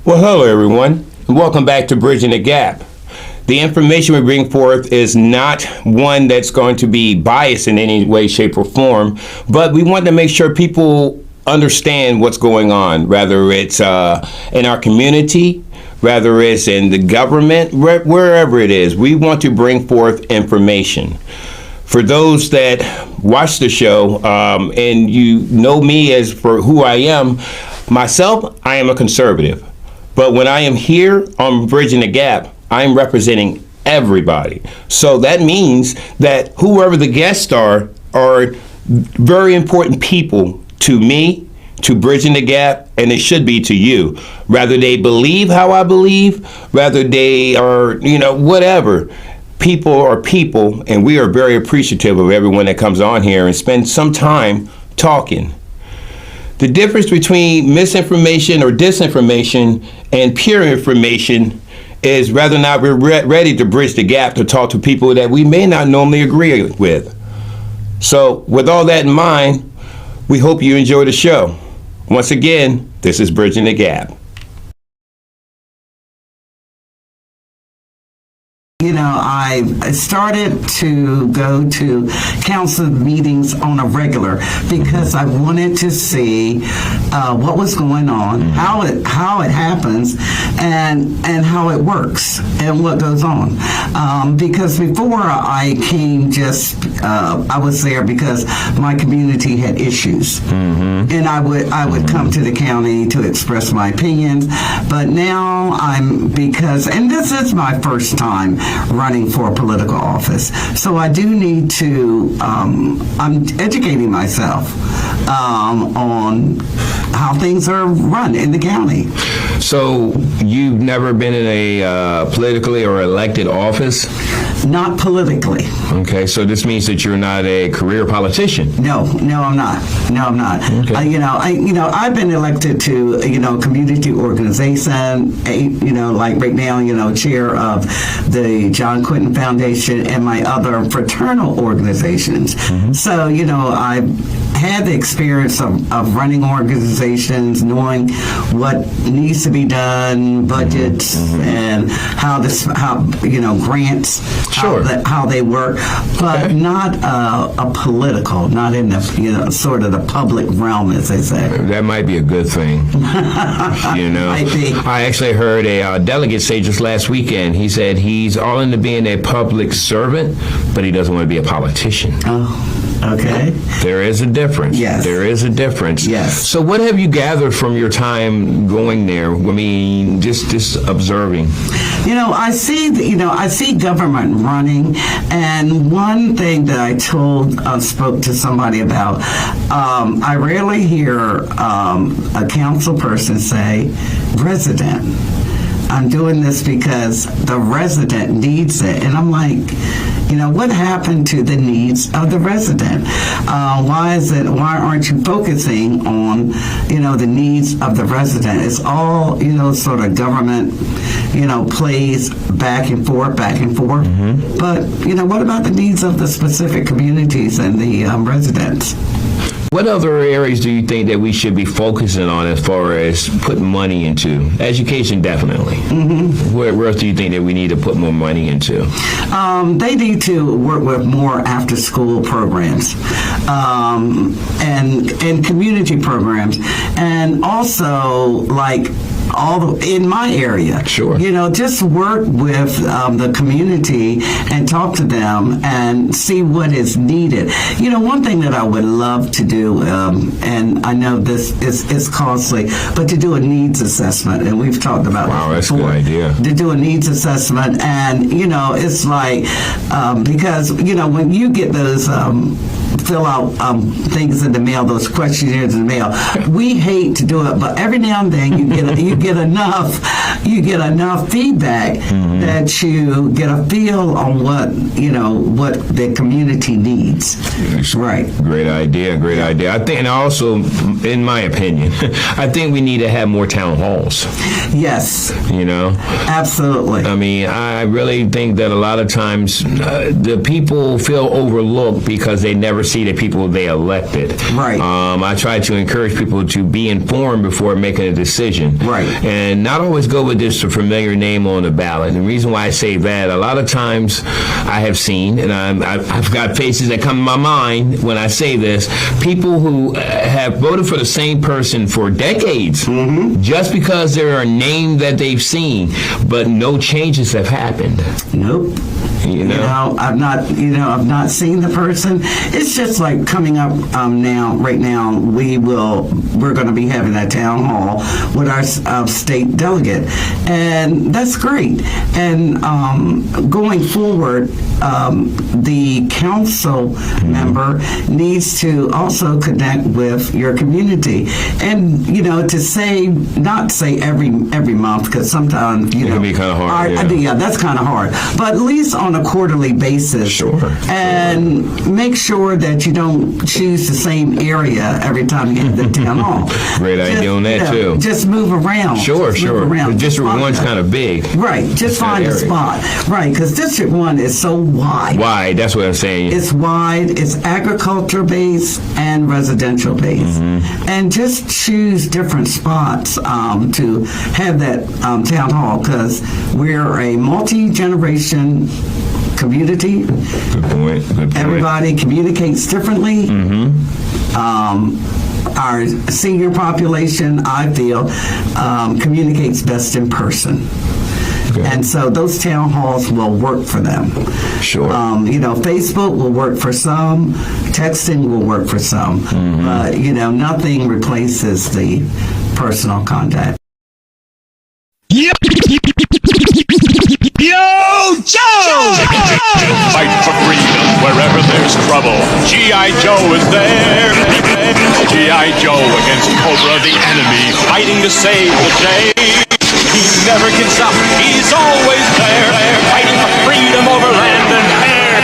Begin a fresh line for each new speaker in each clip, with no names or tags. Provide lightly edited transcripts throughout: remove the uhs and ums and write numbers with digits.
Well, hello everyone, and welcome back to Bridging the Gap. The information we bring forth is not one that's going to be biased in any way, shape, or form, but we want to make sure people understand what's going on, whether it's in our community, whether it's in the government, wherever it is. We want to bring forth information. For those that watch the show, and you know me as for who I am, myself, I am a conservative. But when I am here on Bridging the Gap, I'm representing everybody. So that means that whoever the guests are very important people to me, to Bridging the Gap, and it should be to you. Whether they believe how I believe, whether they are, whatever. People are people, and we are very appreciative of everyone that comes on here and spends some time talking. The difference between misinformation or disinformation and pure information is whether or not we're ready to bridge the gap to talk to people that we may not normally agree with. So with all that in mind, we hope you enjoy the show. Once again, this is Bridging the Gap.
I started to go to council meetings on a regular because I wanted to see what was going on, how it happens, and how it works and what goes on. Because before I came, I was there because my community had issues, and I would come to the county to express my opinions. But now and this is my first time running for a political office, so I do need to, I'm educating myself on how things are run in the county.
So you've never been in a politically or elected office?
Not politically.
Okay, so this means that you're not a career politician.
No, I'm not. Okay. I've been elected to, community organization, like right now, chair of the John Quinton Foundation and my other fraternal organizations. So, I've had the experience of running organizations, knowing what needs to be done, budgets, and how grants,
sure,
how they work, but not a political, not in the sort of the public realm, as they say.
That might be a good thing. I actually heard a delegate say just last weekend. He said he's all into being a public servant, but he doesn't want to be a politician.
Oh. Okay.
There is a difference.
Yes.
There is a difference.
Yes.
So what have you gathered from your time going there? I mean, just observing.
I see government running, and one thing that I spoke to somebody about, I rarely hear a council person say, resident, I'm doing this because the resident needs it. And I'm like, what happened to the needs of the resident? Why aren't you focusing on, the needs of the resident? It's all, sort of government, plays back and forth. But, what about the needs of the specific communities and the residents?
What other areas do you think that we should be focusing on as far as putting money into? Education, definitely. Where else do you think that we need to put more money into?
They need to work with more after-school programs and community programs, and also in my area.
Sure.
Just work with the community and talk to them and see what is needed. One thing that I would love to do, and I know this is costly, but to do a needs assessment, and we've talked about
wow,
this
before.
That's
a good idea.
To do a needs assessment, and it's like, because when you get those fill out things in the mail, those questionnaires in the mail, we hate to do it, but every now and then you get enough feedback that you get a feel on what the community needs. Right.
Great idea. I think, and also, in my opinion, I think we need to have more town halls.
Yes. Absolutely.
I mean, I really think that a lot of times the people feel overlooked because they never never see the people they elected.
Right.
I try to encourage people to be informed before making a decision.
Right.
And not always go with just a familiar name on the ballot. And the reason why I say that, a lot of times I have seen, and I've got faces that come to my mind when I say this, people who have voted for the same person for decades, just because they're a name that they've seen, but no changes have happened.
Nope.
You know?
I've not seen the person. It's just like coming up right now, we're going to be having a town hall with our state delegate, and that's great. And going forward, the council member needs to also connect with your community, and not say every month, because sometimes
it can be kind of hard.
Yeah, that's kind of hard. But at least on a quarterly basis.
Sure.
And make sure that you don't choose the same area every time you hit the town hall.
Great idea on that, too.
Just move around.
Sure. District 1's kind of big.
Right. Just find a spot. Right. Because District 1 is so wide.
Wide. That's what I'm saying.
It's wide. It's agriculture-based and residential-based. And just choose different spots to have that town hall, because we're a multi-generation community.
Good point.
Everybody communicates differently. Our senior population, I feel, communicates best in person. Okay. And so those town halls will work for them.
Sure.
Facebook will work for some, texting will work for some, but, nothing replaces the personal contact.
Yo, Joe! Fight for freedom wherever there's trouble. G.I. Joe is there. G.I. Joe against Cobra, the enemy, fighting to save the day. He never gives up. He's always there, fighting for freedom over land and air.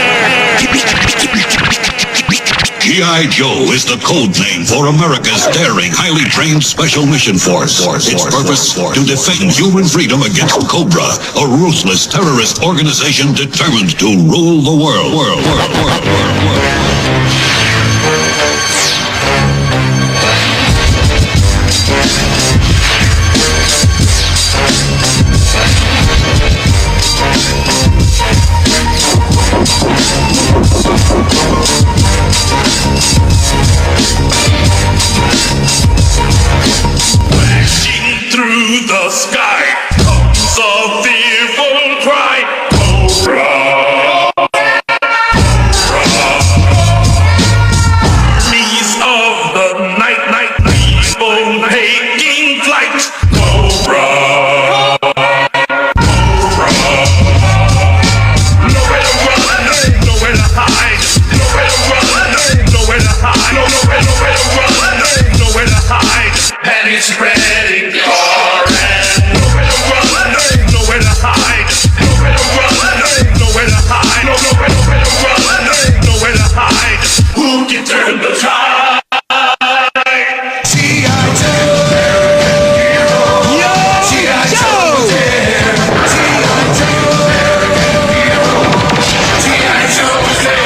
G.I. Joe is the code name for America's daring, highly trained Special Mission Force. Its purpose, to defend human freedom against Cobra, a ruthless terrorist organization determined to rule the world.
Through the sky comes a fearful cry, Cobra! Armies of the night, people taking flight, Cobra! Nowhere to run, nowhere to hide, nowhere to run, nowhere to hide, nowhere to run, nowhere to hide, panic spreading. Who can turn the tide? G.I. Joe! G.I. Joe! G.I. Joe is there!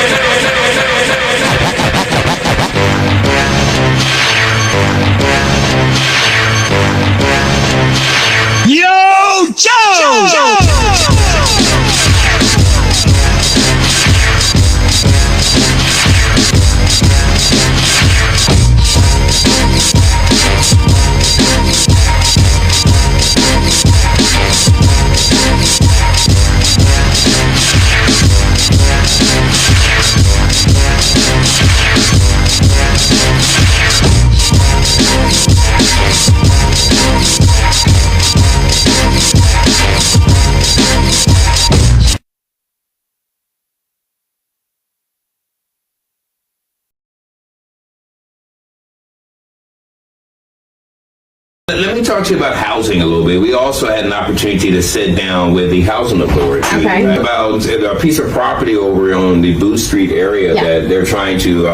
Let me talk to you about housing a little bit. We also had an opportunity to sit down with the housing authority about a piece of property over on the Booth Street area that they're trying to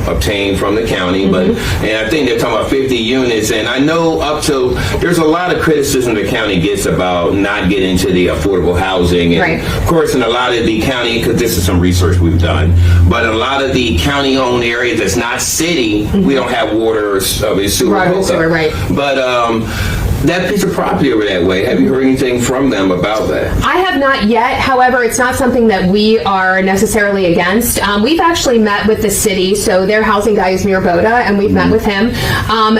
obtain from the county. And I think they're talking about 50 units. And I know there's a lot of criticism the county gets about not getting to the affordable housing. And of course, in a lot of the county, because this is some research we've done, but a lot of the county-owned areas that's not city, we don't have water or sewer hookup. But that piece of property over that way, have you heard anything from them about that?
I have not yet. However, it's not something that we are necessarily against. We've actually met with the city, so their housing guy is Miraboda, and we've met with him.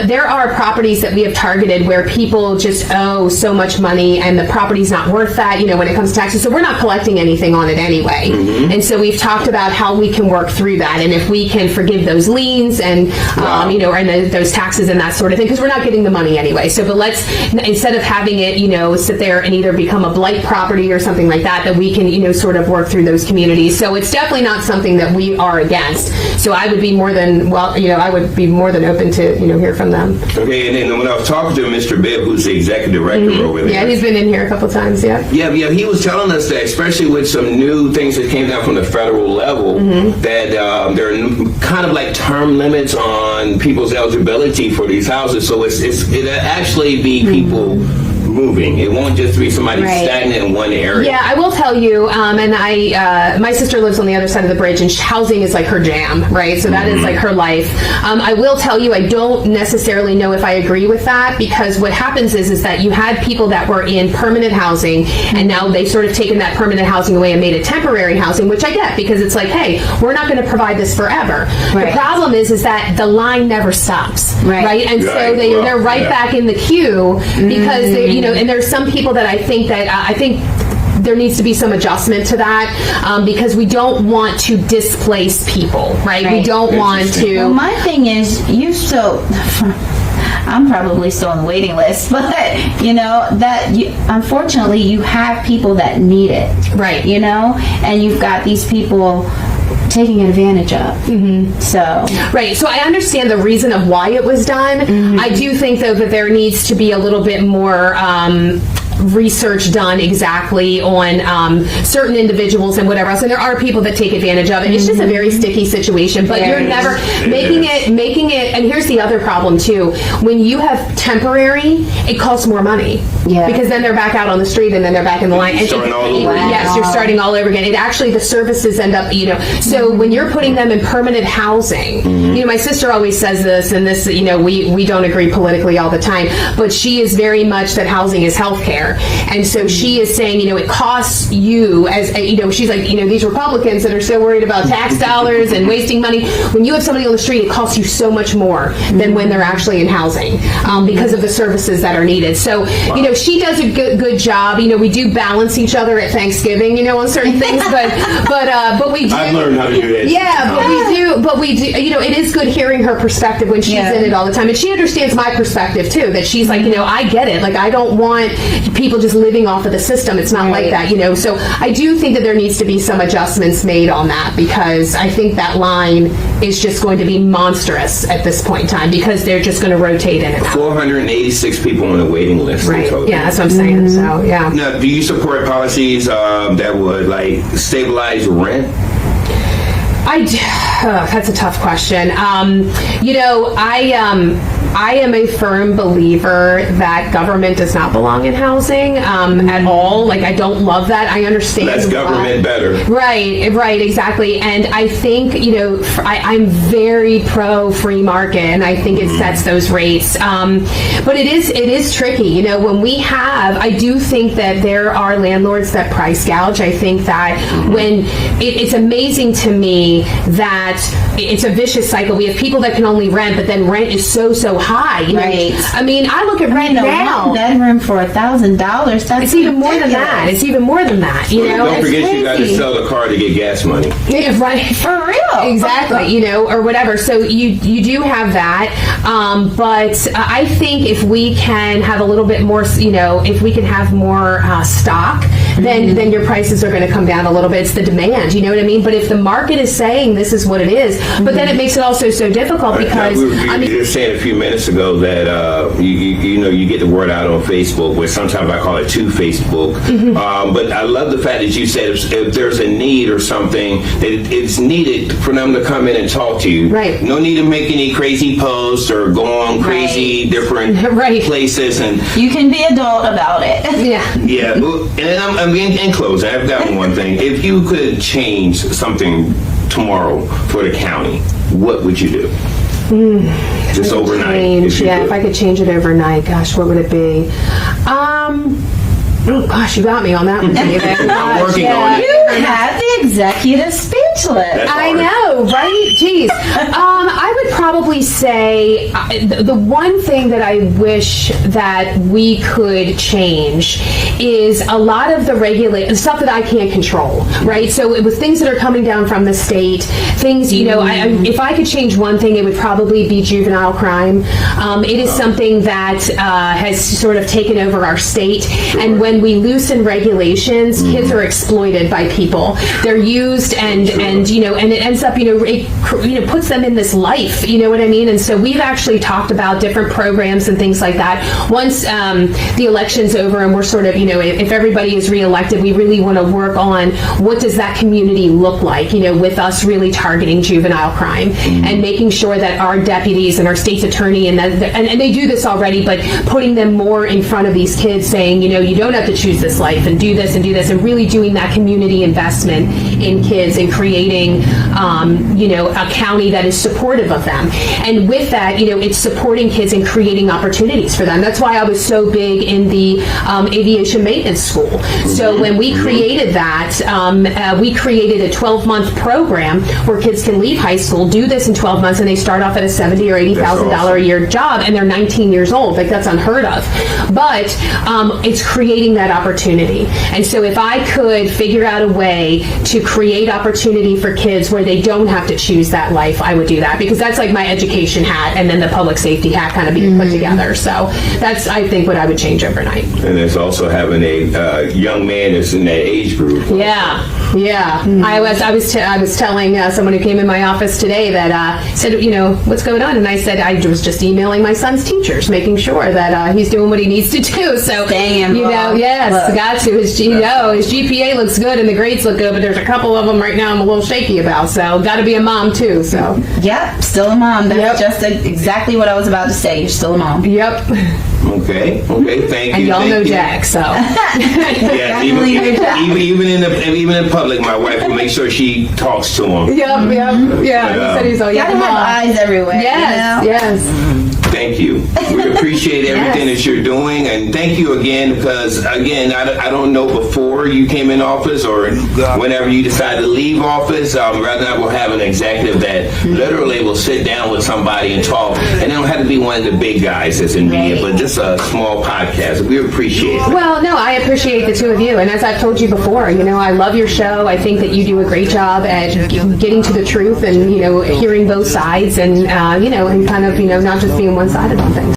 There are properties that we have targeted where people just owe so much money, and the property's not worth that, when it comes to taxes. So we're not collecting anything on it anyway. And so we've talked about how we can work through that, and if we can forgive those liens and, and those taxes and that sort of thing, because we're not getting the money anyway. So, but let's, instead of having it, sit there and either become a blight property or something like that, that we can, sort of work through those communities. So it's definitely not something that we are against. So I would be more than, I would be more than open to, hear from them.
Okay, and then when I was talking to Mr. Bibb, who's the executive director over there.
Yeah, he's been in here a couple times, Yeah,
he was telling us that, especially with some new things that came down from the federal level, that there are kind of like term limits on people's eligibility for these houses. So it'll actually be people moving. It won't just be somebody stagnant in one area.
Yeah, I will tell you, and my sister lives on the other side of the bridge, and housing is like her jam, right? So that is like her life. I will tell you, I don't necessarily know if I agree with that, because what happens is that you had people that were in permanent housing, and now they've sort of taken that permanent housing away and made it temporary housing, which I get, because it's like, hey, we're not going to provide this forever. The problem is that the line never stops, right? And so they're right back in the queue, because they, and there's some people that I think there needs to be some adjustment to that, because we don't want to displace people, right? We don't want to.
Well, my thing is, I'm probably still on the waiting list, but unfortunately you have people that need it,
right?
And you've got these people taking advantage of. So
I understand the reason of why it was done. I do think, though, that there needs to be a little bit more research done exactly on certain individuals and whatever else, and there are people that take advantage of it. It's just a very sticky situation, but you're never making it, and here's the other problem too: when you have temporary, it costs more money, because then they're back out on the street, and then they're back in the line, and yes, you're starting all over again. It actually, the services end up, so when you're putting them in permanent housing, my sister always says this, and this, we don't agree politically all the time, but she is very much that housing is healthcare. And so she is saying, it costs you, as she's like, these Republicans that are so worried about tax dollars and wasting money, when you have somebody on the street, it costs you so much more than when they're actually in housing, because of the services that are needed. So, she does a good job. We do balance each other at Thanksgiving, on certain things, but we do.
I've learned how to do that.
Yeah, but we do, it is good hearing her perspective when she's in it all the time. And she understands my perspective too, that she's like, I get it. Like, I don't want people just living off of the system. It's not like that, So I do think that there needs to be some adjustments made on that, because I think that line is just going to be monstrous at this point in time, because they're just going to rotate in and out.
486 people on the waiting list.
Right. Yeah, that's what I'm saying. So, yeah.
Now, do you support policies that would stabilize rent?
That's a tough question. I am a firm believer that government does not belong in housing at all. Like, I don't love that. I understand.
Less government, better.
Right, exactly. And I think, I'm very pro free market, and I think it sets those rates. But it is tricky. When we have, I do think that there are landlords that price gouge. I think that when it's amazing to me that it's a vicious cycle. We have people that can only rent, but then rent is so high.
Right.
I mean, I look at rent now.
One bedroom for $1,000.
It's even more than that. It's even more than that.
Don't forget, you got to sell the car to get gas money.
Yeah, right.
For real.
Exactly. Or whatever. So you do have that. But I think if we can have a little bit more, if we can have more stock, then your prices are going to come down a little bit. It's the demand. You know what I mean? But if the market is saying this is what it is, but then it makes it also so difficult, because
we were just saying a few minutes minutes ago that you get the word out on Facebook, which sometimes I call it to Facebook. But I love the fact that you said if there's a need or something, that it's needed for them to come in and talk to you.
Right.
No need to make any crazy posts or go on crazy different places. And
you can be adult about it.
Yeah.
yeah. And I'm in closing. I've got one thing. If you could change something tomorrow for the county, what would you do? Just overnight.
If I could change it overnight, gosh, what would it be? Oh gosh, you got me on that one, David.
I'm working on it.
You have the executive speechless.
I know, right? Jeez. I would probably say the one thing that I wish that we could change is a lot of the stuff that I can't control, right? So it was things that are coming down from the state, things, if I could change one thing, it would probably be juvenile crime. It is something that has sort of taken over our state, and when we loosen regulations, kids are exploited by people. They're used and it ends up, it puts them in this life, you know what I mean? And so we've actually talked about different programs and things like that. Once the election's over and we're sort of, if everybody is reelected, we really want to work on what does that community look like, with us really targeting juvenile crime and making sure that our deputies and our state's attorney and they do this already, but putting them more in front of these kids saying, you don't have to choose this life and do this and really doing that community investment in kids and creating a county that is supportive of them. And with that, it's supporting kids and creating opportunities for them. That's why I was so big in the aviation maintenance school. So when we created that, we created a 12-month program where kids can leave high school, do this in 12 months, and they start off at a $70,000 or $80,000 a year job, and they're 19 years old. Like, that's unheard of. But it's creating that opportunity. And so if I could figure out a way to create opportunity for kids where they don't have to choose that life, I would do that, because that's like my education hat and then the public safety hat kind of being put together. So that's, I think, what I would change overnight.
And there's also having a young man that's in that age group.
Yeah. I was telling someone who came in my office today that said, what's going on? And I said I was just emailing my son's teachers, making sure that he's doing what he needs to do. So got to. His GPA looks good and the grades look good, but there's a couple of them right now I'm a little shaky about. So got to be a mom too. So
yep, still a mom. That's just exactly what I was about to say. You're still a mom.
Yep.
Okay, thank you.
And y'all know Jack, so.
Yeah, even in public, my wife will make sure she talks to him.
Yep. He said he's all,
gotta have eyes everywhere.
Yes.
Thank you. We appreciate everything that you're doing, and thank you again, because again, I don't know before you came in office or whenever you decide to leave office, rather than we'll have an executive that literally will sit down with somebody and talk, and it don't have to be one of the big guys that's in media, but just a small podcast. We appreciate it.
Well, no, I appreciate the two of you, and as I've told you before, I love your show. I think that you do a great job at getting to the truth and hearing both sides and and kind of not just being one-sided on things.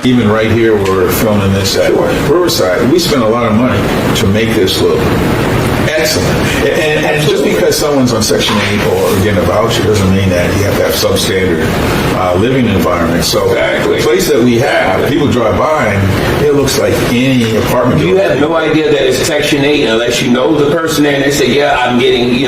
Even right here, we're filming this at Riverside. We spent a lot of money to make this look excellent. And just because someone's on Section 8 or getting a voucher doesn't mean that you have to have substandard living environment. So the place that we have, people drive by and it looks like any apartment.
You have no idea that it's Section 8 unless you know the person there and they say, yeah, I'm getting,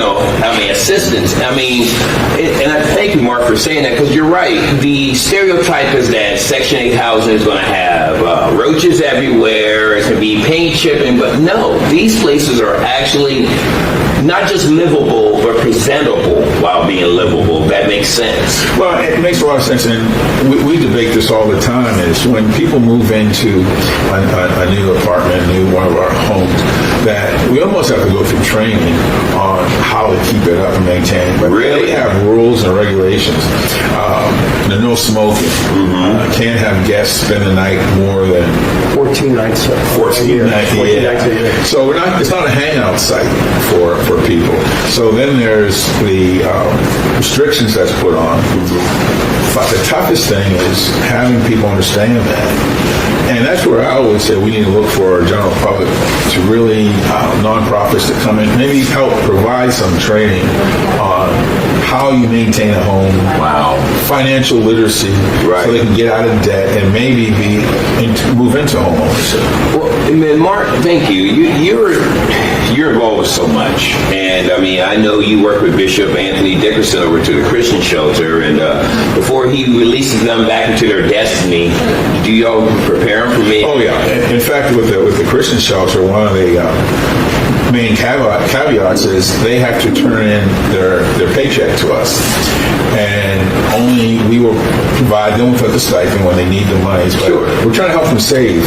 assistance. And I thank you, Mark, for saying that, because you're right. The stereotype is that Section 8 housing is going to have roaches everywhere, it's going to be paint chipping, but no, these places are actually not just livable, but presentable while being livable. That makes sense.
Well, it makes a lot of sense, and we debate this all the time, is when people move into a new apartment, one of our homes, that we almost have to go through training on how to keep it up and maintain it. But they have rules and regulations. There's no smoking. Can't have guests spend the night more than
14 nights.
14 nights a year. So it's not a hangout site for people. So then there's the restrictions that's put on. But the toughest thing is having people understand that. And that's where I always say we need to look for our general public to really, nonprofits to come in, maybe help provide some training on how you maintain a home, financial literacy, so they can get out of debt and maybe move into home ownership.
Well, man, Mark, thank you. You're involved with so much, and I mean, I know you work with Bishop Anthony Dickerson over to the Christian Shelter, and before he releases them back into their destiny, do y'all prepare them for me?
Oh yeah. In fact, with the Christian Shelter, one of the main caveats is they have to turn in their paycheck to us, and only we will provide them with a stipend when they need the monies. But we're trying to help them save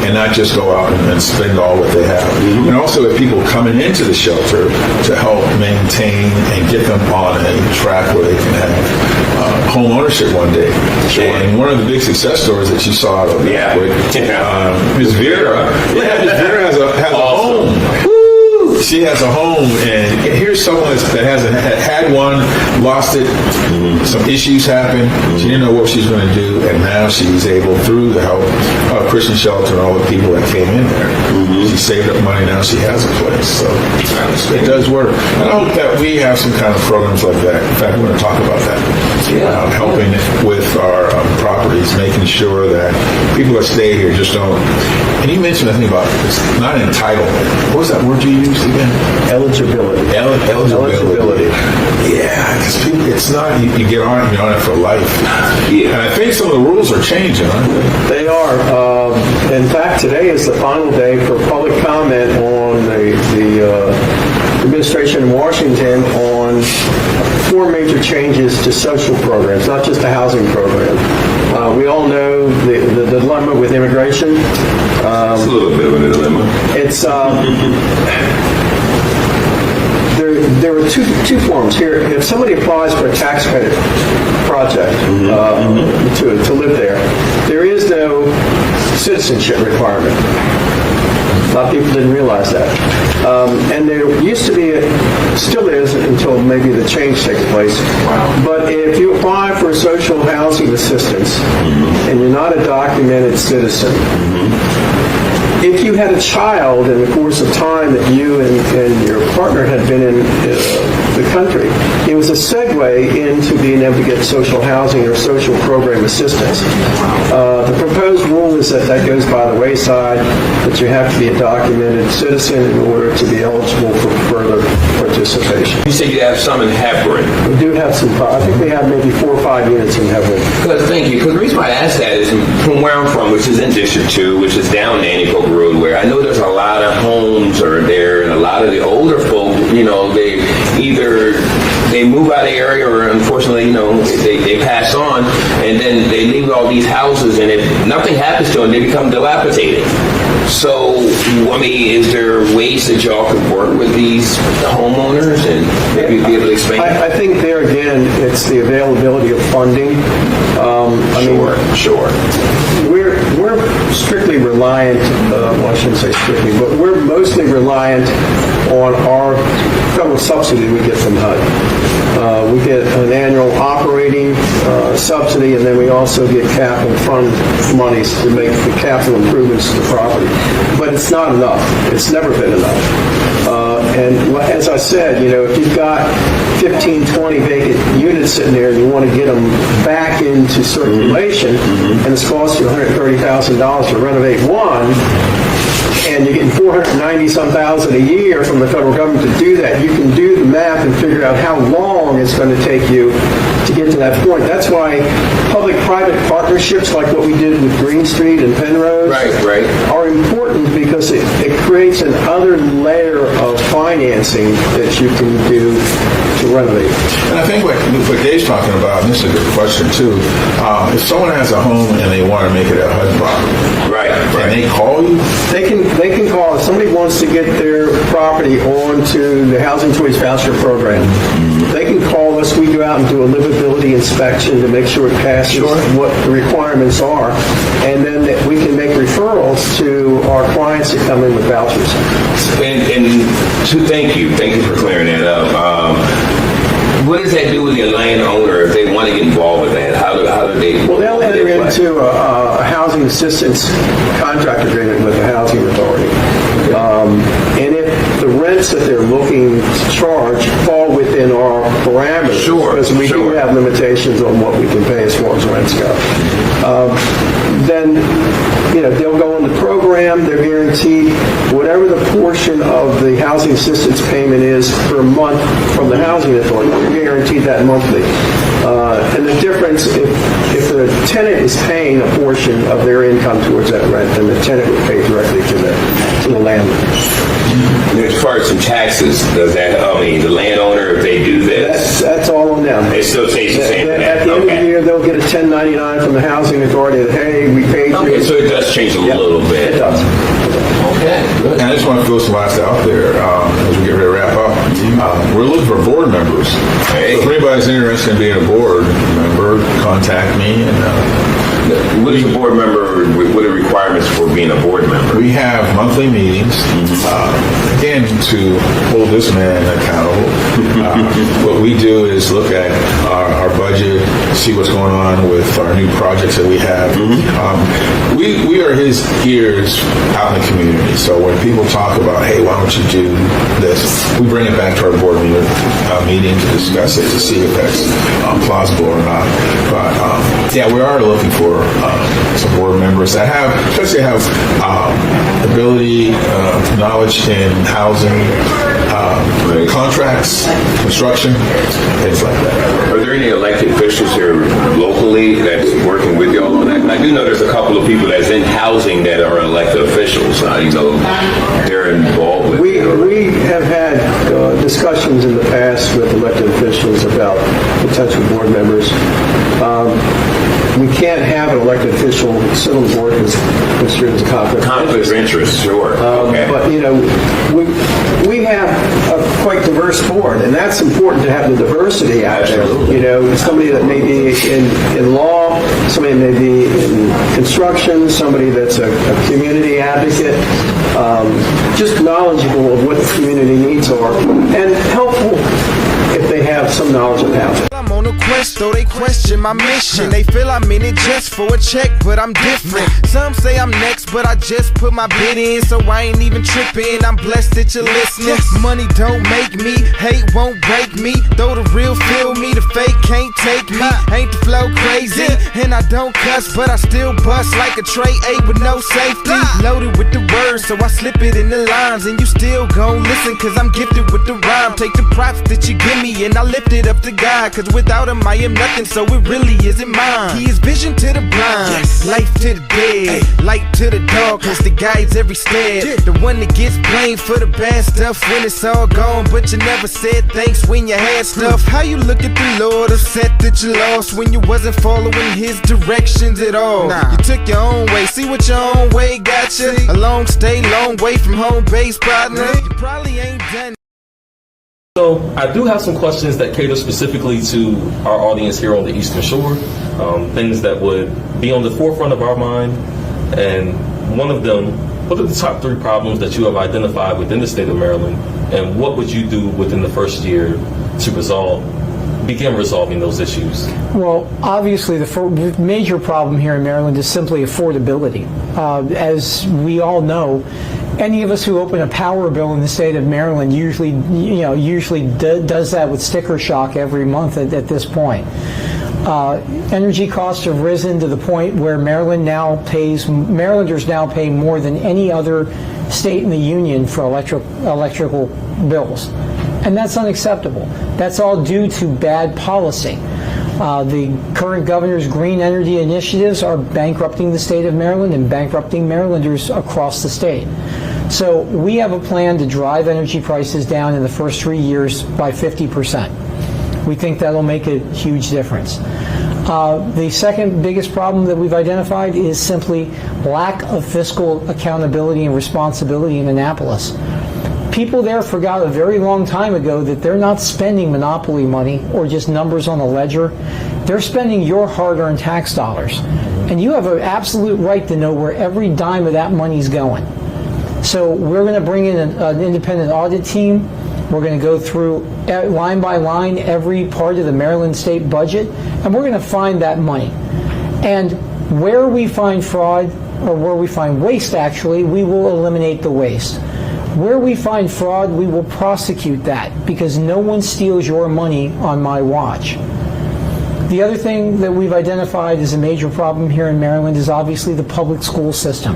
and not just go out and spend all what they have. And also, if people coming into the shelter to help maintain and get them on a track where they can have home ownership one day. And one of the big success stories that you saw out of Ms. Vera. Ms. Vera has a home. She has a home, and here's someone that hasn't had one, lost it, some issues happened, she didn't know what she was going to do, and now she's able, through the help of Christian Shelter and all the people that came in there, she saved up money, now she has a place. So it does work. And I hope that we have some kind of programs like that. In fact, we're going to talk about that. Helping with our properties, making sure that people that stay here just don't. And you mentioned, I think, about it's not entitlement. What was that word you used again?
Eligibility.
Eligibility. Yeah, because it's not, you get on it for life. And I think some of the rules are changing, aren't they?
They are. In fact, today is the final day for public comment on the administration in Washington on 4 major changes to social programs, not just the housing program. We all know the dilemma with immigration.
It's a little bit of a dilemma.
It's there were two forms here. If somebody applies for a tax credit project to live there is no citizenship requirement. A lot of people didn't realize that. And there used to be, still is until maybe the change takes place. But if you apply for social housing assistance and you're not a documented citizen, if you had a child in the course of time that you and your partner had been in the country, it was a segue into being able to get social housing or social program assistance. The proposed rule is that goes by the wayside, that you have to be a documented citizen in order to be eligible for further participation.
You said you have some in Hebron.
We do have some, I think we have maybe 4 or 5 units in Hebron.
Thank you. Because the reason why I asked that is from where I'm from, which is in District 2, which is down Nanny Pope Road, where I know there's a lot of homes are there, and a lot of the older folk, they either they move out of the area or unfortunately, they pass on, and then they leave all these houses, and if nothing happens to them, they become dilapidated. So, I mean, is there ways that y'all could work with these homeowners and maybe be able to explain?
I think there again, it's the availability of funding.
Sure.
We're strictly reliant, well, I shouldn't say strictly, but we're mostly reliant on our federal subsidy we get from HUD. We get an annual operating subsidy, and then we also get capital fund monies to make the capital improvements to the property. But it's not enough. It's never been enough. And as I said, if you've got 15, 20 vacant units sitting there and you want to get them back into circulation, and it's cost you $130,000 to renovate one, and you're getting $490,000 a year from the federal government to do that, you can do the math and figure out how long it's going to take you to get to that point. That's why public-private partnerships like what we did with Green Street and Penrose are important, because it creates another layer of financing that you can do to renovate.
And I think what Dave's talking about, and this is a good question too, if someone has a home and they want to make it a HUD property, can they call you?
They can call. If somebody wants to get their property onto the Housing Choice Voucher Program, they can call us. We go out and do a livability inspection to make sure it passes what the requirements are, and then we can make referrals to our clients that come in with vouchers.
And thank you for clearing that up. way.
Well, they'll enter into a housing assistance contract agreement with the housing authority. And if the rents that they're looking to charge fall within our parameters, because we do have limitations on what we can pay as far as rents go, then they'll go on the program. They're guaranteed whatever the portion of the housing assistance payment is per month from the housing authority. They're guaranteed that monthly. And the difference, if the tenant is paying a portion of their income towards that rent, then the tenant would pay directly to the landlord.
As far as some taxes, does that, the landowner, if they do this?
That's all on them.
It still stays the same.
At the end of the year, they'll get a 1099 from the housing authority that, hey, we paid you.
Okay, so it does change a little bit.
It does.
Okay, good.
And I just want to throw some last out there as we get ready to wrap up. We're looking for board members.
Hey.
So if anybody's interested in being a board member, contact me. And
what is a board member? What are the requirements for being a board member?
we have monthly meetings, again, to hold this man accountable. What we do is look at our budget, see what's going on with our new projects that we have. We are his ears out in the community. So when people talk about, hey, why don't you do this, we bring it back to our board meeting to discuss it, to see if that's plausible or not. But yeah, we are looking for some board members that especially have ability, knowledge in housing, contracts, construction, things like that.
Are there any elected officials here locally that's working with y'all on that? I do know there's a couple of people that's in housing that are elected officials. They're involved with.
We have had discussions in the past with elected officials about potential board members. We can't have an elected official sit on the board because considered as a conflict
of interest, sure. Okay.
But we have a quite diverse board, and that's important to have the diversity out there. Somebody that may be in law, somebody may be in construction, somebody that's a community advocate, just knowledgeable of what the community needs are, and helpful if they have some knowledge of housing.
I'm on a quest, though they question my mission. They feel I'm in it just for a check, but I'm different. Some say I'm next, but I just put my bid in, so I ain't even tripping. I'm blessed that you're listening. Money don't make me, hate won't break me. Though the real feel me, the fake can't take me. Ain't the flow crazy, and I don't cuss, but I still bust like a tray 8 with no safety. Loaded with the words, so I slip it in the lines, and you still gon' listen, cause I'm gifted with the rhyme. Take the props that you give me, and I lift it up to God, cause without him I am nothing, so it really isn't mine. He is vision to the blind, life to the dead, light to the darkness that guides every step. The one that gets blamed for the bad stuff when it's all gone, but you never said thanks when you had stuff. How you look at the Lord, upset that you lost when you wasn't following his directions at all. You took your own way, see what your own way got you. A long stay, long way from home base, partner. You probably ain't done.
So I do have some questions that cater specifically to our audience here on the Eastern Shore, things that would be on the forefront of our mind. And one of them, what are the top 3 problems that you have identified within the state of Maryland, and what would you do within the first year to begin resolving those issues?
Well, obviously the major problem here in Maryland is simply affordability. As we all know, any of us who open a power bill in the state of Maryland usually does that with sticker shock every month at this point. Energy costs have risen to the point where Marylanders now pay more than any other state in the union for electrical bills. And that's unacceptable. That's all due to bad policy. The current governor's green energy initiatives are bankrupting the state of Maryland and bankrupting Marylanders across the state. So we have a plan to drive energy prices down in the first 3 years by 50%. We think that'll make a huge difference. The second biggest problem that we've identified is simply lack of fiscal accountability and responsibility in Annapolis. People there forgot a very long time ago that they're not spending monopoly money or just numbers on a ledger. They're spending your hard-earned tax dollars. And you have an absolute right to know where every dime of that money's going. So we're going to bring in an independent audit team. We're going to go through line by line every part of the Maryland state budget, and we're going to find that money. And where we find fraud, or where we find waste actually, we will eliminate the waste. Where we find fraud, we will prosecute that, because no one steals your money on my watch. The other thing that we've identified as a major problem here in Maryland is obviously the public school system.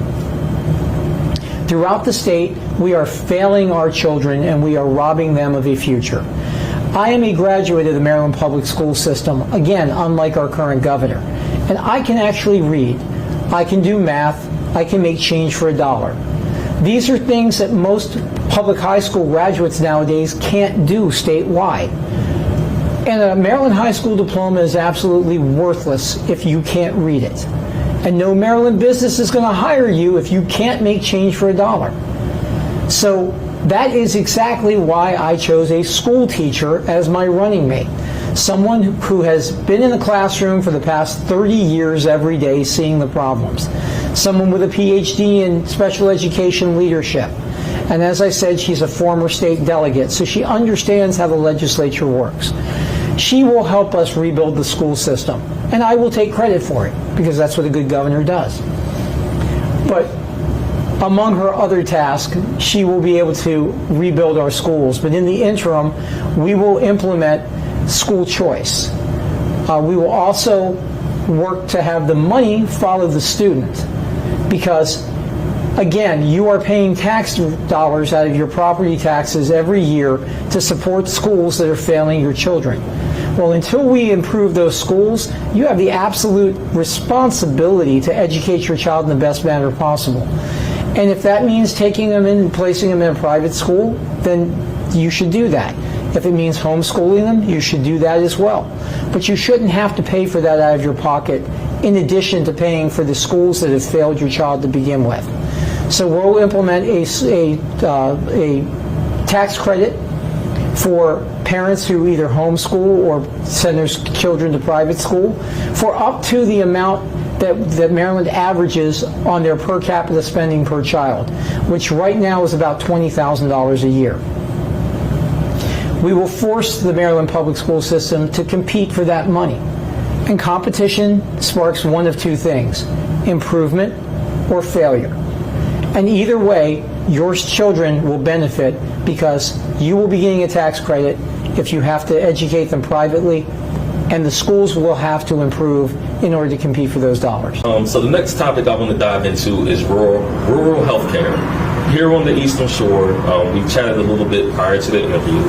Throughout the state, we are failing our children and we are robbing them of a future. I am a graduate of the Maryland public school system, again, unlike our current governor. And I can actually read, I can do math, I can make change for $1. These are things that most public high school graduates nowadays can't do statewide. And a Maryland high school diploma is absolutely worthless if you can't read it. And no Maryland business is going to hire you if you can't make change for $1. So that is exactly why I chose a school teacher as my running mate. Someone who has been in the classroom for the past 30 years every day seeing the problems. Someone with a PhD in special education leadership. And as I said, she's a former state delegate, so she understands how the legislature works. She will help us rebuild the school system. And I will take credit for it, because that's what a good governor does. But among her other tasks, she will be able to rebuild our schools. But in the interim, we will implement school choice. We will also work to have the money follow the student. Because, again, you are paying tax dollars out of your property taxes every year to support schools that are failing your children. Well, until we improve those schools, you have the absolute responsibility to educate your child in the best manner possible. And if that means taking them in and placing them in a private school, then you should do that. If it means homeschooling them, you should do that as well. But you shouldn't have to pay for that out of your pocket in addition to paying for the schools that have failed your child to begin with. So we'll implement a tax credit for parents who either homeschool or send their children to private school for up to the amount that Maryland averages on their per capita spending per child, which right now is about $20,000 a year. We will force the Maryland public school system to compete for that money. And competition sparks one of two things: improvement or failure. And either way, your children will benefit, because you will be getting a tax credit if you have to educate them privately, and the schools will have to improve in order to compete for those dollars.
So the next topic I want to dive into is rural health care. Here on the Eastern Shore, we chatted a little bit prior to the interview.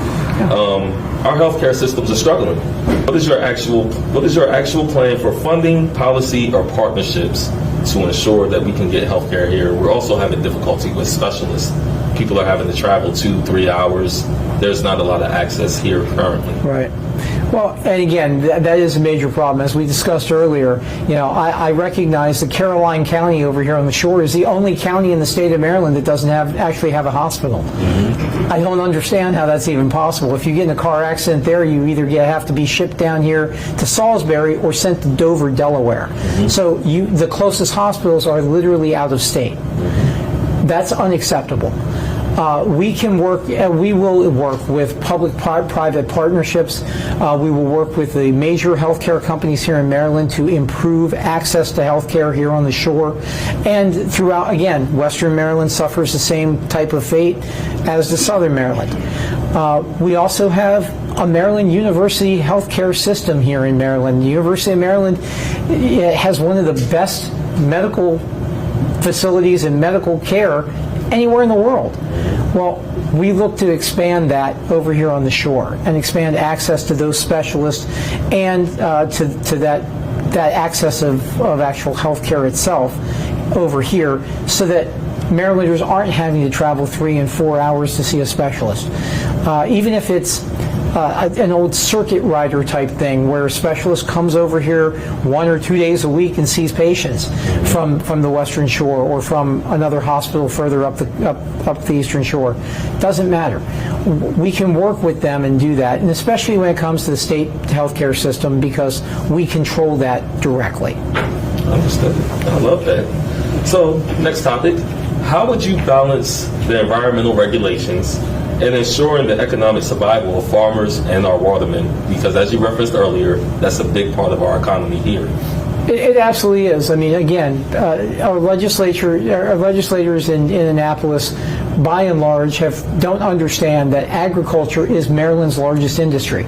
Our healthcare systems are struggling. What is your actual plan for funding, policy, or partnerships to ensure that we can get healthcare here? We're also having difficulty with specialists. People are having to travel 2-3 hours. There's not a lot of access here currently.
Right. Well, and again, that is a major problem. As we discussed earlier, I recognize that Caroline County over here on the shore is the only county in the state of Maryland that doesn't actually have a hospital. Mm-hmm. I don't understand how that's even possible. If you get in a car accident there, you either have to be shipped down here to Salisbury or sent to Dover, Delaware. Mm-hmm. So the closest hospitals are literally out of state. Mm-hmm. That's unacceptable. We will work with public-private partnerships. We will work with the major healthcare companies here in Maryland to improve access to healthcare here on the shore. And throughout, again, Western Maryland suffers the same type of fate as the Southern Maryland. We also have a Maryland University healthcare system here in Maryland. The University of Maryland has one of the best medical facilities and medical care anywhere in the world. Well, we look to expand that over here on the shore and expand access to those specialists and to that access of actual health care itself over here, so that Marylanders aren't having to travel 3 and 4 hours to see a specialist. Even if it's an old circuit rider type thing where a specialist comes over here 1 or 2 days a week and sees patients from the Western Shore or from another hospital further up the Eastern Shore. Doesn't matter. We can work with them and do that, and especially when it comes to the state healthcare system, because we control that directly.
Understood. I love that. So, next topic. How would you balance the environmental regulations and ensuring the economic survival of farmers and our watermen? Because as you referenced earlier, that's a big part of our economy here.
It absolutely is. I mean, again, our legislators in Annapolis, by and large, don't understand that agriculture is Maryland's largest industry,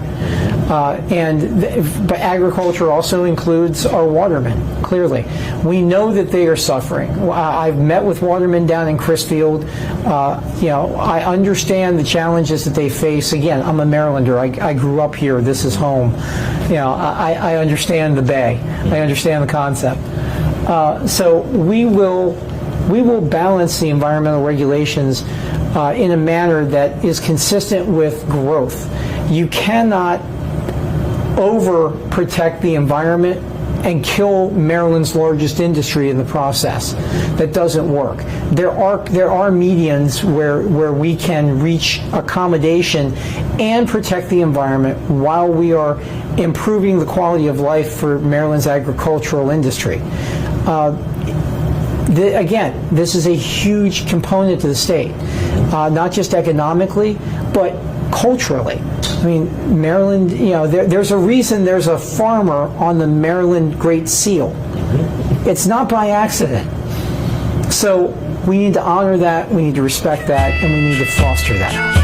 but agriculture also includes our watermen. Clearly, we know that they are suffering. I've met with watermen down in Chrisfield. I understand the challenges that they face. Again, I'm a Marylander. I grew up here. This is home. I understand the Bay. I understand the concept. So we will balance the environmental regulations in a manner that is consistent with growth. You cannot overprotect the environment and kill Maryland's largest industry in the process. That doesn't work. There are medians where we can reach accommodation and protect the environment while we are improving the quality of life for Maryland's agricultural industry. Again, this is a huge component to the state, not just economically, but culturally. I mean, Maryland, there's a reason there's a farmer on the Maryland Great Seal. It's not by accident. So we need to honor that, we need to respect that, and we need to foster that.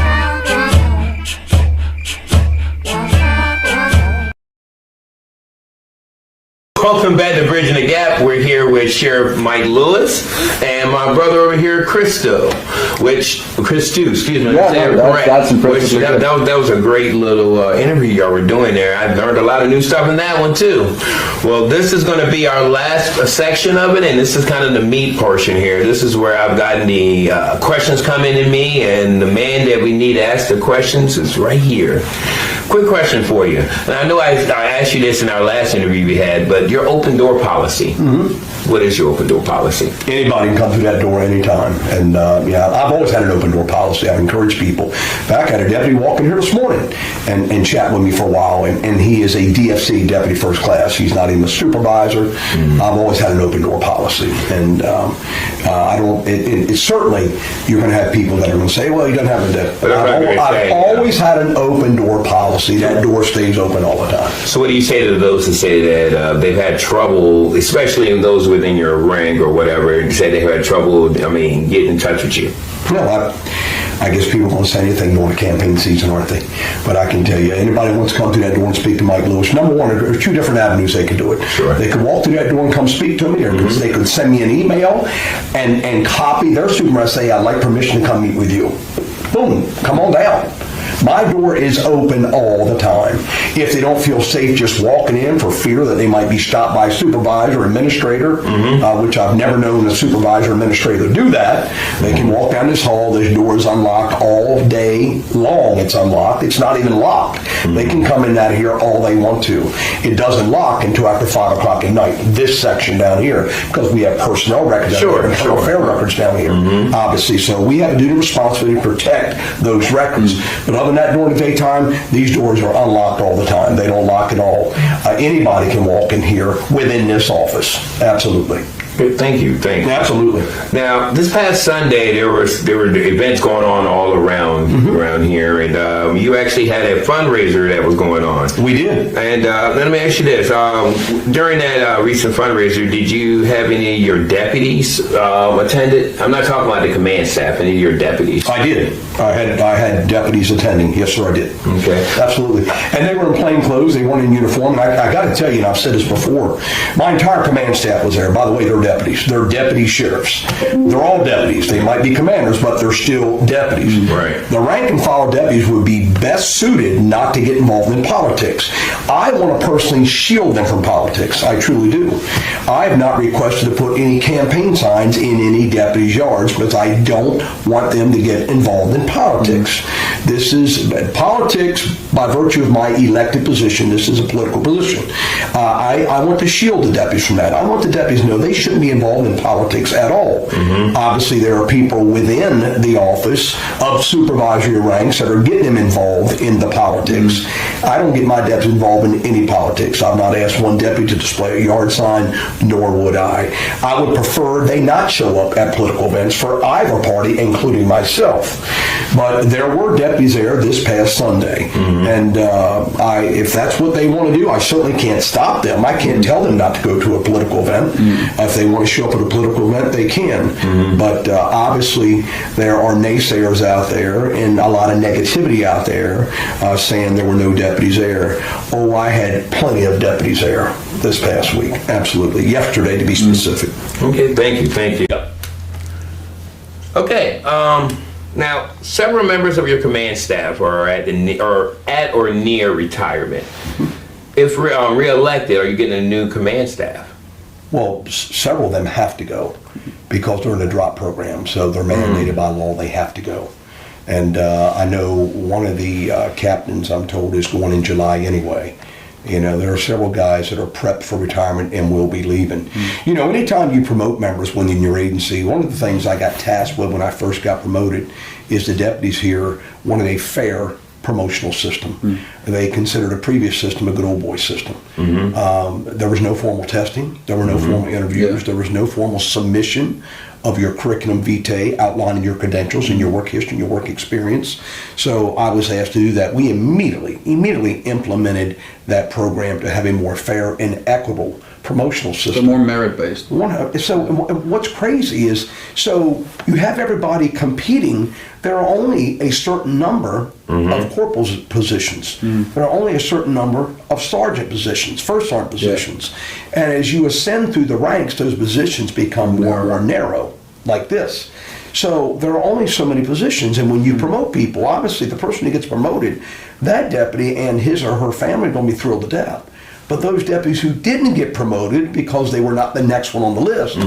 Welcome back to Bridging the Gap. We're here with Sheriff Mike Lewis and my brother over here, Christo. Excuse me.
That's impressive.
That was a great little interview y'all were doing there. I learned a lot of new stuff in that one too. Well, this is going to be our last section of it, and this is kind of the meat portion here. This is where I've gotten the questions coming to me, and the man that we need to ask the questions is right here. Quick question for you. And I know I asked you this in our last interview we had, but your open door policy. Mm-hmm. What is your open door policy?
Anybody can come through that door anytime. And I've always had an open door policy. I've encouraged people. In fact, I had a deputy walk in here this morning and chat with me for a while. And he is a DFC, Deputy First Class. He's not even a supervisor. Mm-hmm. I've always had an open door policy. And it's certainly, you're going to have people that are going to say, well, he doesn't have a deputy. I've always had an open door policy. That door stays open all the time.
So what do you say to those who say that they've had trouble, especially in those within your rank or whatever, and say they've had trouble, getting in touch with you?
No, I guess people won't say anything during the campaign season, aren't they? But I can tell you, anybody who wants to come through that door and speak to Mike Lewis, number one, there's two different avenues they can do it.
Sure.
They could walk through that door and come speak to me, or they could send me an email and copy their supervisor, say, I'd like permission to come meet with you. Boom, come on down. My door is open all the time. If they don't feel safe just walking in for fear that they might be stopped by a supervisor or administrator, which I've never known a supervisor or administrator do that, they can walk down this hall. This door is unlocked all day long. It's unlocked. It's not even locked. They can come in out here all they want to. It doesn't lock until after 5 o'clock at night. This section down here, because we have personnel records down here, and fair records down here, obviously. So we have to do the responsibility to protect those records. But other than that, during the daytime, these doors are unlocked all the time. They don't lock at all. Anybody can walk in here within this office. Absolutely.
Thank you.
Absolutely.
Now, this past Sunday, there were events going on all around here, and you actually had a fundraiser that was going on.
We did.
And let me ask you this: during that recent fundraiser, did you have any of your deputies attended? I'm not talking about the command staff. Any of your deputies?
I did. I had deputies attending. Yes, sir, I did.
Okay.
Absolutely. And they were in plain clothes. They weren't in uniform. And I got to tell you, and I've said this before, my entire command staff was there. By the way, they're deputies. They're deputy sheriffs. They're all deputies. They might be commanders, but they're still deputies.
Right.
The rank and file deputies would be best suited not to get involved in politics. I want to personally shield them from politics. I truly do. I have not requested to put any campaign signs in any deputies' yards because I don't want them to get involved in politics. This is politics by virtue of my elected position. This is a political position. I want to shield the deputies from that. I want the deputies to know they shouldn't shouldn't be involved in politics at all. Obviously, there are people within the office of supervisory ranks that are getting them involved in the politics. I don't get my deputies involved in any politics. I've not asked one deputy to display a yard sign, nor would I. I would prefer they not show up at political events for either party, including myself. But there were deputies there this past Sunday, and if that's what they want to do, I certainly can't stop them. I can't tell them not to go to a political event. If they want to show up at a political event, they can. But obviously, there are naysayers out there and a lot of negativity out there saying there were no deputies there. Oh, I had plenty of deputies there this past week. Absolutely. Yesterday, to be specific.
Okay, thank you. Okay, now several members of your command staff are at or near retirement. If re-elected, are you getting a new command staff?
Well, several of them have to go because they're in a drop program, so they're mandated by law, they have to go. And I know one of the captains, I'm told, is going in July anyway. You know, there are several guys that are prepped for retirement and will be leaving. You know, anytime you promote members within your agency, one of the things I got tasked with when I first got promoted is the deputies here wanted a fair promotional system. They considered a previous system a good old boy system. There was no formal testing, there were no formal interviews, there was no formal submission of your curriculum vitae outlining your credentials and your work history and your work experience. So I was asked to do that. We immediately implemented that program to have a more fair and equitable promotional system.
So more merit-based.
So what's crazy is, so you have everybody competing. There are only a certain number of corporal positions. There are only a certain number of sergeant positions, first sergeant positions. And as you ascend through the ranks, those positions become more and more narrow, like this. So there are only so many positions, and when you promote people, obviously the person who gets promoted, that deputy and his or her family are going to be thrilled to death. But those deputies who didn't get promoted because they were not the next one on the list,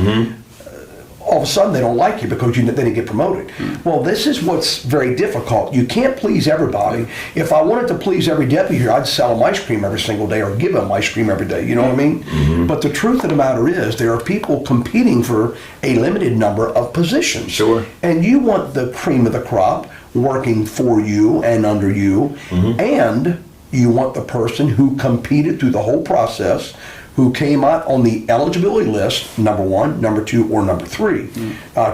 all of a sudden they don't like you because they didn't get promoted. Well, this is what's very difficult. You can't please everybody. If I wanted to please every deputy here, I'd sell them ice cream every single day or give them ice cream every day. You know what I mean? But the truth of the matter is there are people competing for a limited number of positions.
Sure.
And you want the cream of the crop working for you and under you, and you want the person who competed through the whole process, who came out on the eligibility list, number one, number two, or number three,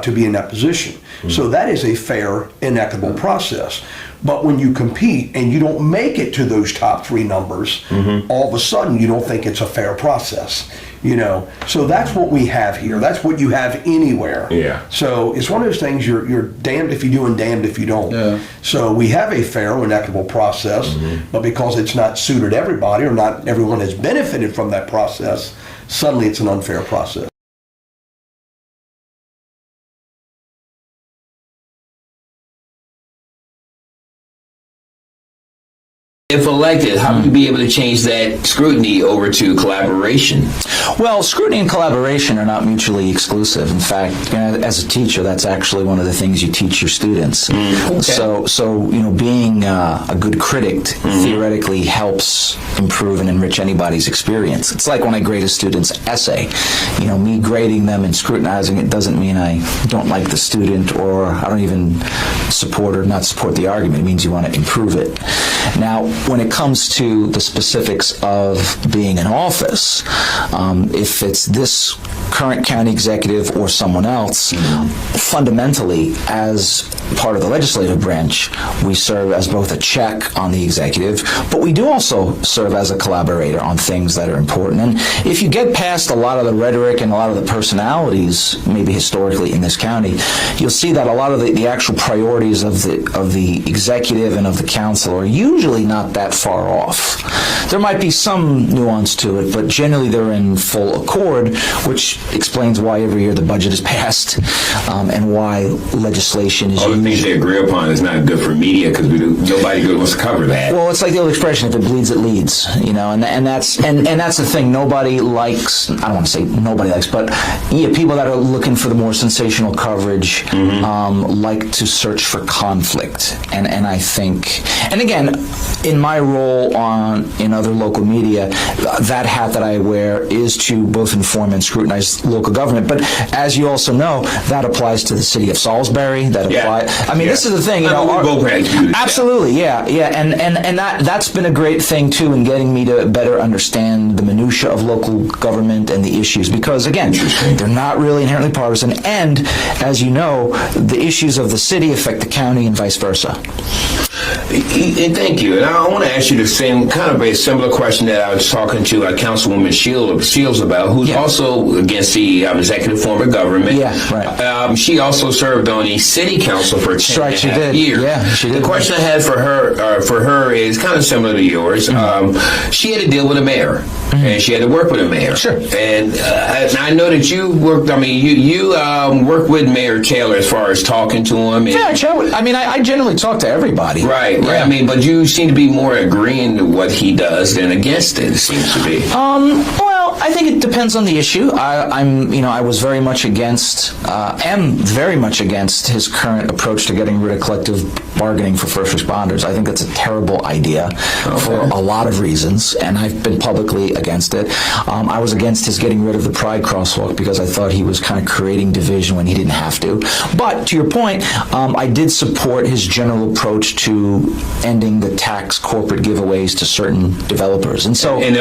to be in that position. So that is a fair and equitable process. But when you compete and you don't make it to those top three numbers, all of a sudden you don't think it's a fair process. You know, so that's what we have here. That's what you have anywhere.
Yeah.
So it's one of those things you're damned if you do and damned if you don't.
Yeah.
So we have a fair and equitable process, but because it's not suited everybody or not everyone has benefited from that process, suddenly it's an unfair process.
If elected, how will you be able to change that scrutiny over to collaboration?
Well, scrutiny and collaboration are not mutually exclusive. In fact, as a teacher, that's actually one of the things you teach your students.
Okay.
So being a good critic theoretically helps improve and enrich anybody's experience. It's like when I grade a student's essay. Me grading them and scrutinizing it doesn't mean I don't like the student or I don't even support or not support the argument. It means you want to improve it. Now, when it comes to the specifics of being in office, if it's this current county executive or someone else, fundamentally, as part of the legislative branch, we serve as both a check on the executive, but we do also serve as a collaborator on things that are important. And if you get past a lot of the rhetoric and a lot of the personalities, maybe historically in this county, you'll see that a lot of the actual priorities of the executive and of the council are usually not that far off. There might be some nuance to it, but generally they're in full accord, which explains why every year the budget is passed and why legislation is
All the things they agree upon is not good for media because nobody good wants to cover that.
Well, it's like the old expression: if it bleeds, it leads. And that's the thing. Nobody likes. I don't want to say nobody likes, but people that are looking for the more sensational coverage like to search for conflict. And I think, and again, in my role in other local media, that hat that I wear is to both inform and scrutinize as local government. But as you also know, that applies to the city of Salisbury. That applies. I mean, this is the thing. You know, absolutely, yeah. And that's been a great thing too in getting me to better understand the minutia of local government and the issues. Because again, they're not really inherently partisan. And as you know, the issues of the city affect the county and vice versa.
And thank you. And I want to ask you the same kind of a similar question that I was talking to Councilwoman Shields about, who's also against the executive form of government.
Yeah, right.
She also served on the city council for 10 and a half years.
Yeah, she did.
The question I had for her is kind of similar to yours. She had to deal with a mayor, and she had to work with a mayor.
Sure.
And I know that you worked. I mean, you worked with Mayor Taylor as far as talking to him.
I generally talk to everybody.
Right. I mean, but you seem to be more agreeing to what he does than against it. It seems to be.
Well, I think it depends on the issue. I was very much against, am very much against his current approach to getting rid of collective bargaining for first responders. I think that's a terrible idea for a lot of reasons, and I've been publicly against it. I was against his getting rid of the Pride crosswalk because I thought he was kind of creating division when he didn't have to. But to your point, I did support his general approach to ending the tax corporate giveaways to certain developers, and so
in the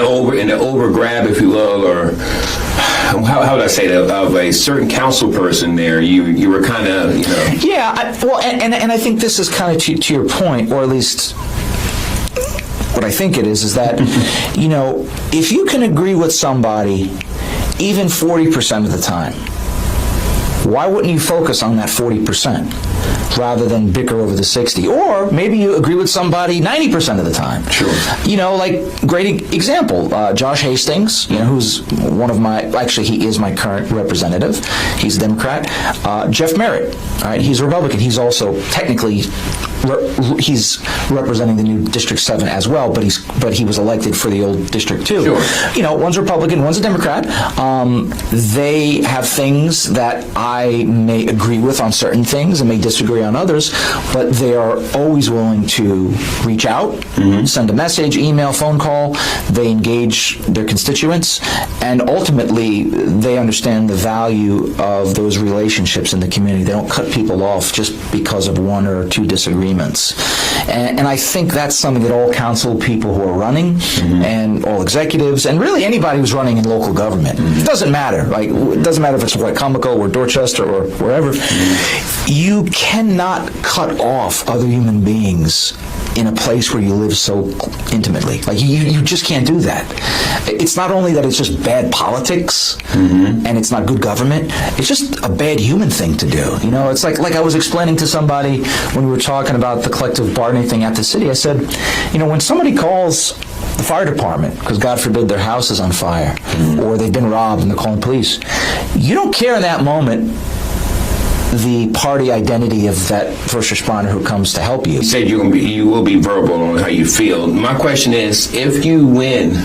over grab, if you will, or how would I say that, of a certain council person there, you were kind of
and I think this is kind of to your point, or at least what I think it is that if you can agree with somebody even 40% of the time, why wouldn't you focus on that 40%? Rather than bicker over the 60. Or maybe you agree with somebody 90% of the time.
Sure.
Great example, Josh Hastings, who's one of actually he is my current representative. He's a Democrat. Jeff Merritt, all right, he's a Republican. He's also technically he's representing the new District 7 as well, but he was elected for the old District 2.
Sure.
One's Republican, one's a Democrat. They have things that I may agree with on certain things and may disagree on others, but they are always willing to reach out, send a message, email, phone call. They engage their constituents, and ultimately they understand the value of those relationships in the community. They don't cut people off just because of one or two disagreements. And I think that's something that all council people who are running and all executives and really anybody who's running in local government, it doesn't matter. It doesn't matter if it's Wycomico or Dorchester or wherever. You cannot cut off other human beings in a place where you live so intimately. You just can't do that. It's not only that it's just bad politics and it's not good government, it's just a bad human thing to do. It's like I was explaining to somebody when we were talking about the collective bargaining thing at the city. I said, when somebody calls the fire department because God forbid their house is on fire or they've been robbed and they're calling police, you don't care in that moment the party identity of that first responder who comes to help you.
You said you will be verbal on how you feel. My question is, if you win,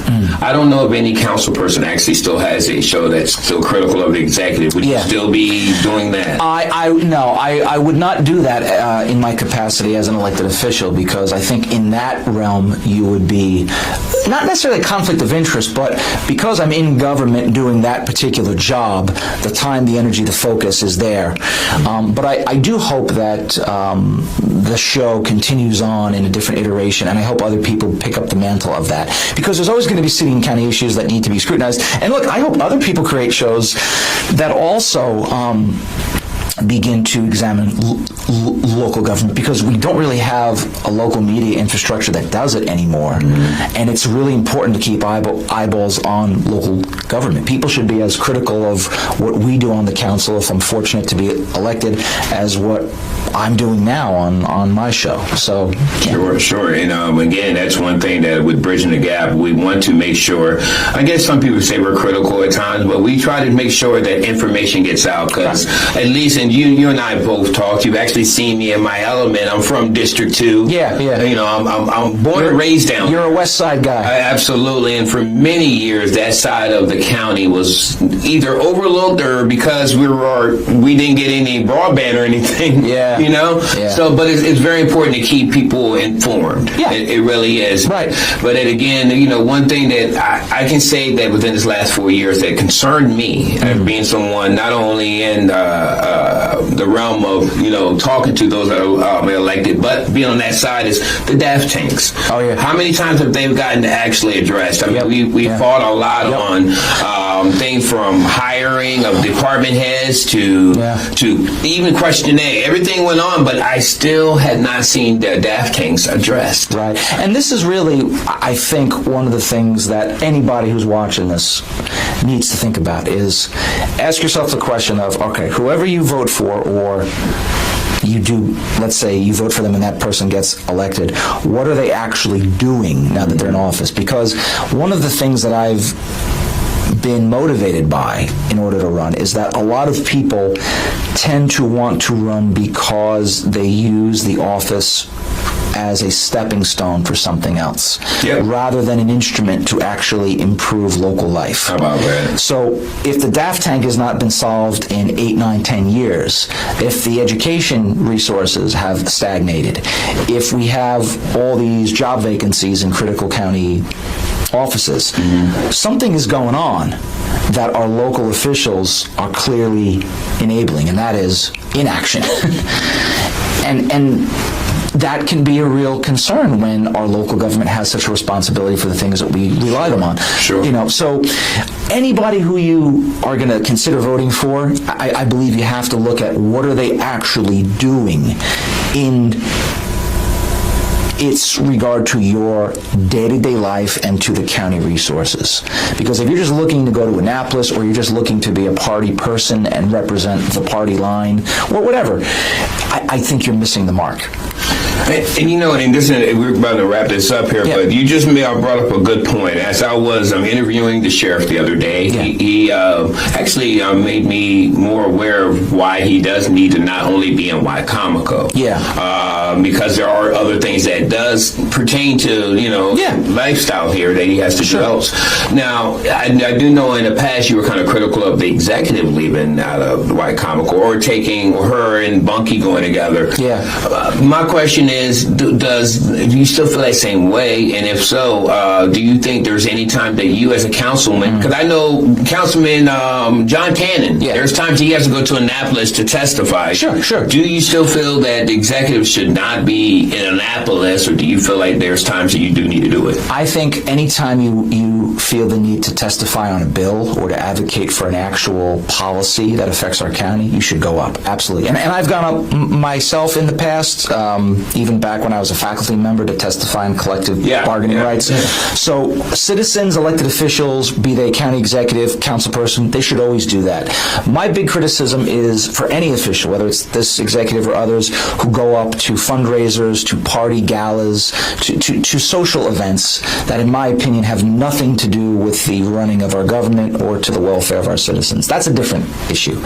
I don't know if any council person actually still has a show that's still critical of the executive. Would you still be doing that?
I would not do that in my capacity as an elected official, because I think in that realm you would be not necessarily a conflict of interest, but because I'm in government doing that particular job, the time, the energy, the focus is there. But I do hope that the show continues on in a different iteration, and I hope other people pick up the mantle of that, because there's always going to be city and county issues that need to be scrutinized. And look, I hope other people create shows that also begin to examine local government, because we don't really have a local media infrastructure that does it anymore. And it's really important to keep eyeballs on local government. People should be as critical of what we do on the council, if I'm fortunate to be elected, as what I'm doing now on my show. So
Sure. And again, that's one thing that with Bridging the Gap, we want to make sure, I guess some people say we're critical at times, but we try to make sure that information gets out, because at least, and you and I both talked, you've actually actually seen me in my element. I'm from District 2.
Yeah.
You know, I'm born and raised down
You're a West Side guy.
Absolutely. And for many years, that side of the county was either overlooked or because we didn't get any broadband or anything.
Yeah.
You know?
Yeah.
So, but it's very important to keep people informed.
Yeah.
It really is.
Right.
But then again, you know, one thing that I can say that within this last 4 years that concerned me as being someone not only in the realm of, you know, talking to those that are elected, but being on that side is the DAF tanks.
Oh, yeah.
How many times have they gotten actually addressed? I mean, we fought a lot on things from hiring of department heads to even questionnaire. Everything went on, but I still had not seen the DAF tanks addressed.
Right. And this is really, I think, one of the things that anybody who's watching this needs to think about is ask yourself the question of, okay, whoever you vote for, or you do, let's say you vote for them and that person gets elected, what are they actually doing now that they're in office? Because one of the things that I've been motivated by in order to run is that a lot of people tend to want to run because they use the office as a stepping stone for something else, rather than an instrument to actually improve local life.
How about that?
So if the DAF tank has not been solved in 8, 9, 10 years, if the education resources have stagnated, if we have all these job vacancies in critical county offices, something is going on that our local officials are clearly enabling, and that is inaction. and that can be a real concern when our local government has such a responsibility for the things that we rely them on.
Sure.
You know, so anybody who you are going to consider voting for, I believe you have to look at what are they actually doing in its regard to your day-to-day life and to the county resources. Because if you're just looking to go to Annapolis, or you're just looking to be a party person and represent the party line, or whatever, I think you're missing the mark.
And you know, and we're about to wrap this up here, but you just brought up a good point. As I was interviewing the sheriff the other day, he actually made me more aware of why he does need to not only be in Wycomico. Because there are other things that does pertain to, you know, lifestyle here that he has to develop. Now, I do know in the past you were kind of critical of the executive leaving out of Wycomico, or taking her and Bunky going together. My question is, do you still feel that same way? And if so, do you think there's any time that you as a councilman, because I know Councilman John Cannon, there's times he has to go to Annapolis to testify.
Sure.
Do you still feel that the executive should not be in Annapolis, or do you feel like there's times that you do need to do it?
I think anytime you feel the need to testify on a bill or to advocate for an actual policy that affects our county, you should go up. Absolutely. And I've gone up myself in the past, even back when I was a faculty member, to testify on collective bargaining rights. So citizens, elected officials, be they county executive, council person, they should always do that. My big criticism is for any official, whether it's this executive or others, who go up to fundraisers, to party galas, to social events that, in my opinion, have nothing to do with the running of our government or to the welfare of our citizens. That's a different issue.